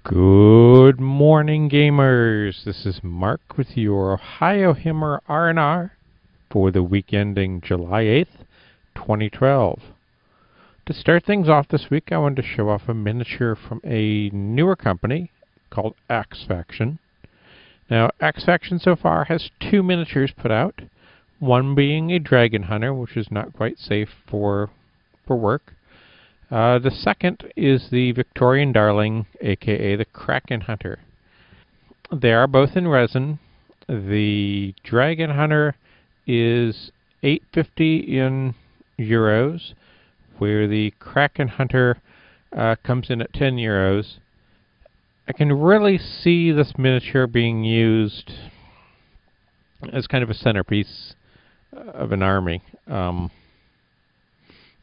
Good morning, gamers. This is Mark with your Ohiohammer RnR for the week ending July 8th, 2012. To start things off this week, I wanted to show off a miniature from a newer company called Axe Faction. Now, Axe Faction so far has two miniatures put out, one being a dragon hunter, which is not quite safe for work. The second is the Victorian Darling, aka the Kraken Hunter. They are both in resin. The Dragon Hunter is $8.50 in euros, where the Kraken Hunter comes in at 10 euros. I can really see this miniature being used as kind of a centerpiece of an army.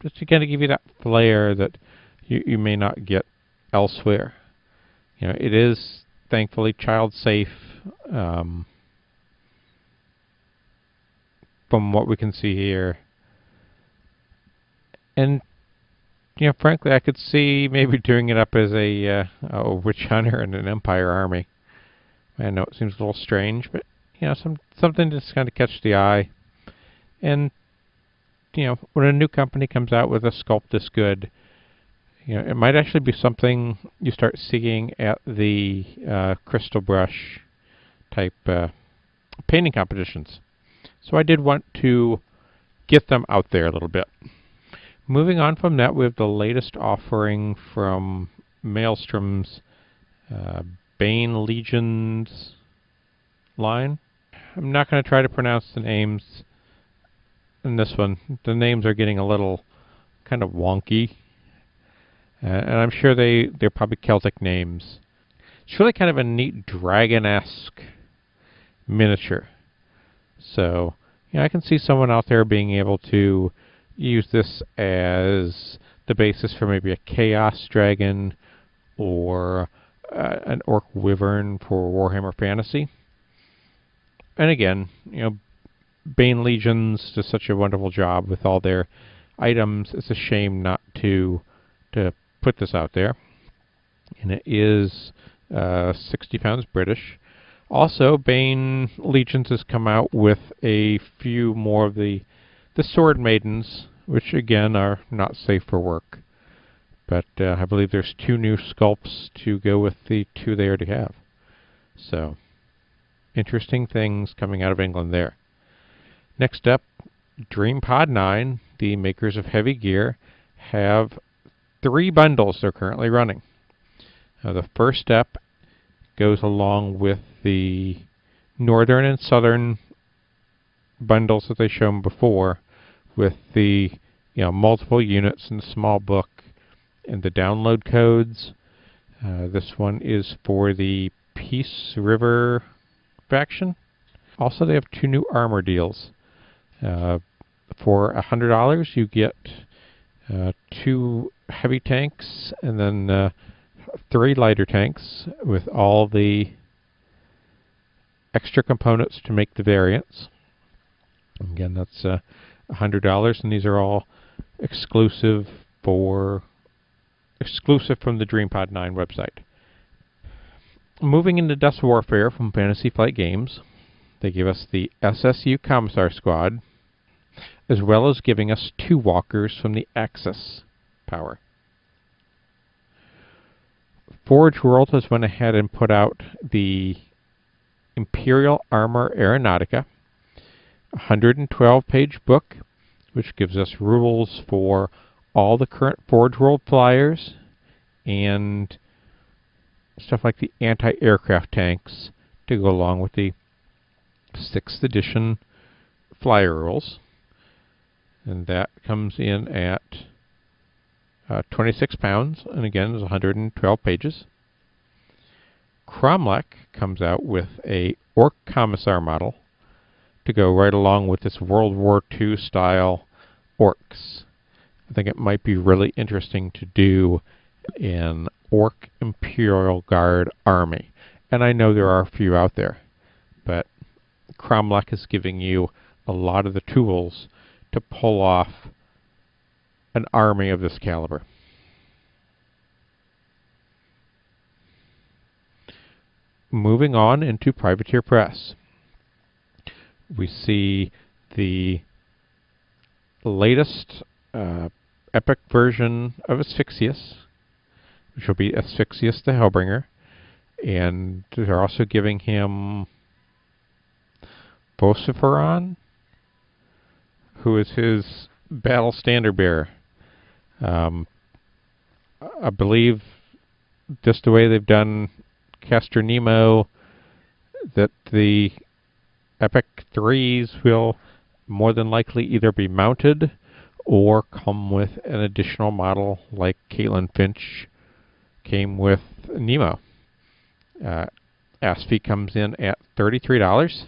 Just to kind of give you that flair that you may not get elsewhere. You know, it is thankfully child safe from what we can see here. And you know, frankly, I could see maybe doing it up as a witch hunter in an Empire army. I know it seems a little strange, but you know, something to just kind of catch the eye. And you know, when a new company comes out with a sculpt this good, you know, it might actually be something you start seeing at the crystal brush type painting competitions. So I did want to get them out there a little bit. Moving on from that, we have the latest offering from Maelstrom's Bane Legions line. I'm not going to try to pronounce the names in this one. The names are getting a little kind of wonky. And I'm sure they're probably Celtic names. It's really kind of a neat dragon-esque miniature. So, you know, I can see someone out there being able to use this as the basis for maybe a Chaos Dragon or an Orc Wyvern for Warhammer Fantasy. And again, you know, Bane Legions does such a wonderful job with all their items. It's a shame not to put this out there. And it is 60 pounds British. Also, Bane Legions has come out with a few more of the Sword Maidens, which again are not safe for work. But I believe there's two new sculpts to go with the two they already have. So, interesting things coming out of England there. Next up, DreamPod 9, the makers of Heavy Gear, have 3 bundles they're currently running. The first step goes along with the northern and southern bundles that they've shown before, with the multiple units in the small book and the download codes. This one is for the Peace River faction. Also, they have 2 new armor deals. For $100, you get 2 heavy tanks and then 3 lighter tanks with all the extra components to make the variants. Again, that's $100, and these are all exclusive from the DreamPod 9 website. Moving into Dust Warfare from Fantasy Flight Games, they give us the SSU Commissar Squad, as well as giving us 2 walkers from the Axis power. Forge World has went ahead and put out the Imperial Armor Aeronautica, a 112-page book, which gives us rules for all the current Forge World flyers and stuff like the anti-aircraft tanks to go along with the 6th edition flyer rules. And that comes in at 26 pounds, and again, is 112 pages. Cromlech comes out with a Orc Commissar model to go right along with this World War II style orcs. I think it might be really interesting to do an Orc Imperial Guard army. And I know there are a few out there, but Cromlech is giving you a lot of the tools to pull off an army of this caliber. moving on into Privateer Press, we see the latest epic version of Asphyxius, which will be Asphyxius the Hellbringer, and they're also giving him Vociferaon, who is his battle standard bearer. I believe just the way they've done Castor Nemo, that the Epic 3s will more than likely either be mounted or come with an additional model like Caitlin Finch came with Nemo. Asphy comes in at $33.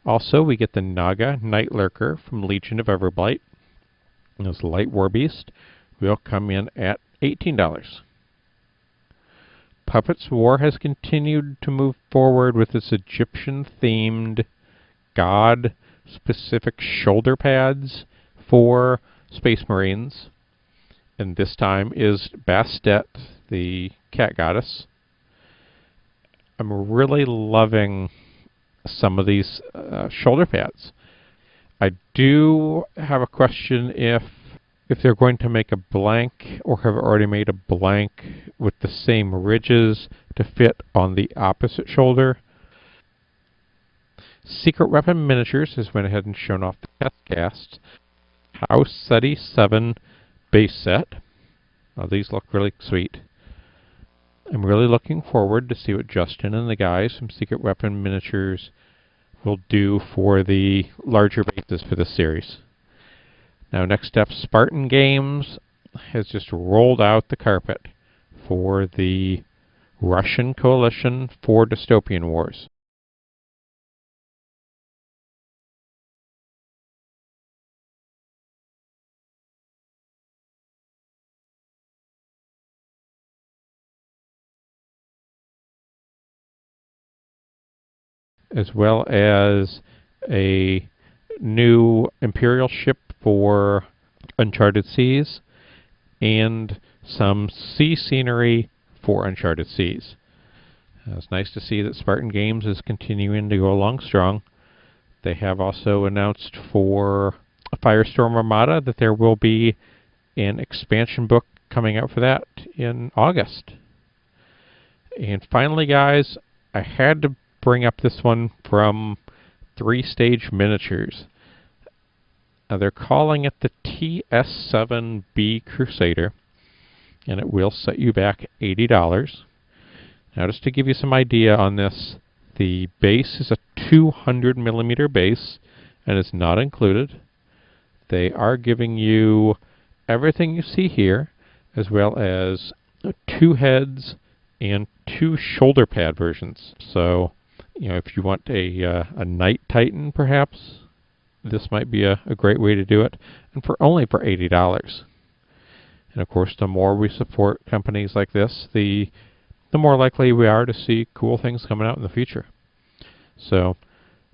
Also, we get the Naga Night Lurker from Legion of Everblight. This Light War Beast will come in at $18. Puppets War has continued to move forward with its Egyptian-themed, god-specific shoulder pads for Space Marines. And this time is Bastet, the cat goddess. I'm really loving some of these shoulder pads. I do have a question if they're going to make a blank or have already made a blank with the same ridges to fit on the opposite shoulder. Secret Weapon Miniatures has went ahead and shown off the test cast House SETI 7 base set. These look really sweet. I'm really looking forward to see what Justin and the guys from Secret Weapon Miniatures will do for the larger bases for this series. Now, next up, Spartan Games has just rolled out the carpet for the Russian Coalition for Dystopian Wars. As well as a new Imperial ship for Uncharted Seas and some sea scenery for Uncharted Seas. It's nice to see that Spartan Games is continuing to go along strong. They have also announced for Firestorm Armada that there will be an expansion book coming out for that in August. And finally, guys, I had to bring up this one from 3-Stage Miniatures. They're calling it the TS7B Crusader, and it will set you back $80. Now, just to give you some idea on this, the base is a 200 millimeter base, and it's not included. They are giving you everything you see here, as well as 2 heads and 2 shoulder pad versions. So, if you want a Night Titan, perhaps, this might be a great way to do it, and only for $80. And of course, the more we support companies like this, the more likely we are to see cool things coming out in the future. So,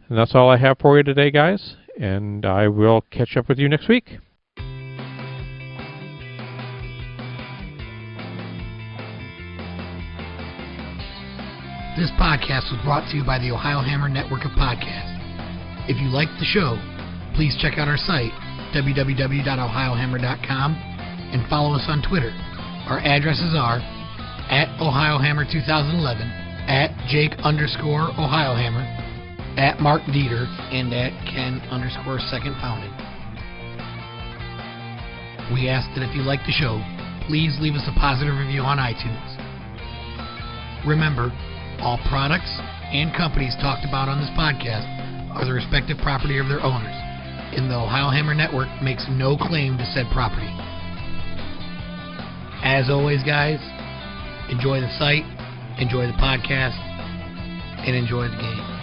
and that's all I have for you today, guys, and I will catch up with you next week. This podcast was brought to you by the Ohiohammer Network of Podcasts. If you liked the show, please check out our site, www.ohiohammer.com, and follow us on Twitter. Our addresses are @Ohiohammer2011, @Jake_Ohiohammer, @MarkDieter, and @Ken_SecondFounding. We ask that if you like the show, please leave us a positive review on iTunes. Remember, all products and companies talked about on this podcast are the respective property of their owners, and the Ohiohammer Network makes no claim to said property. As always, guys, enjoy the site, enjoy the podcast, and enjoy the game.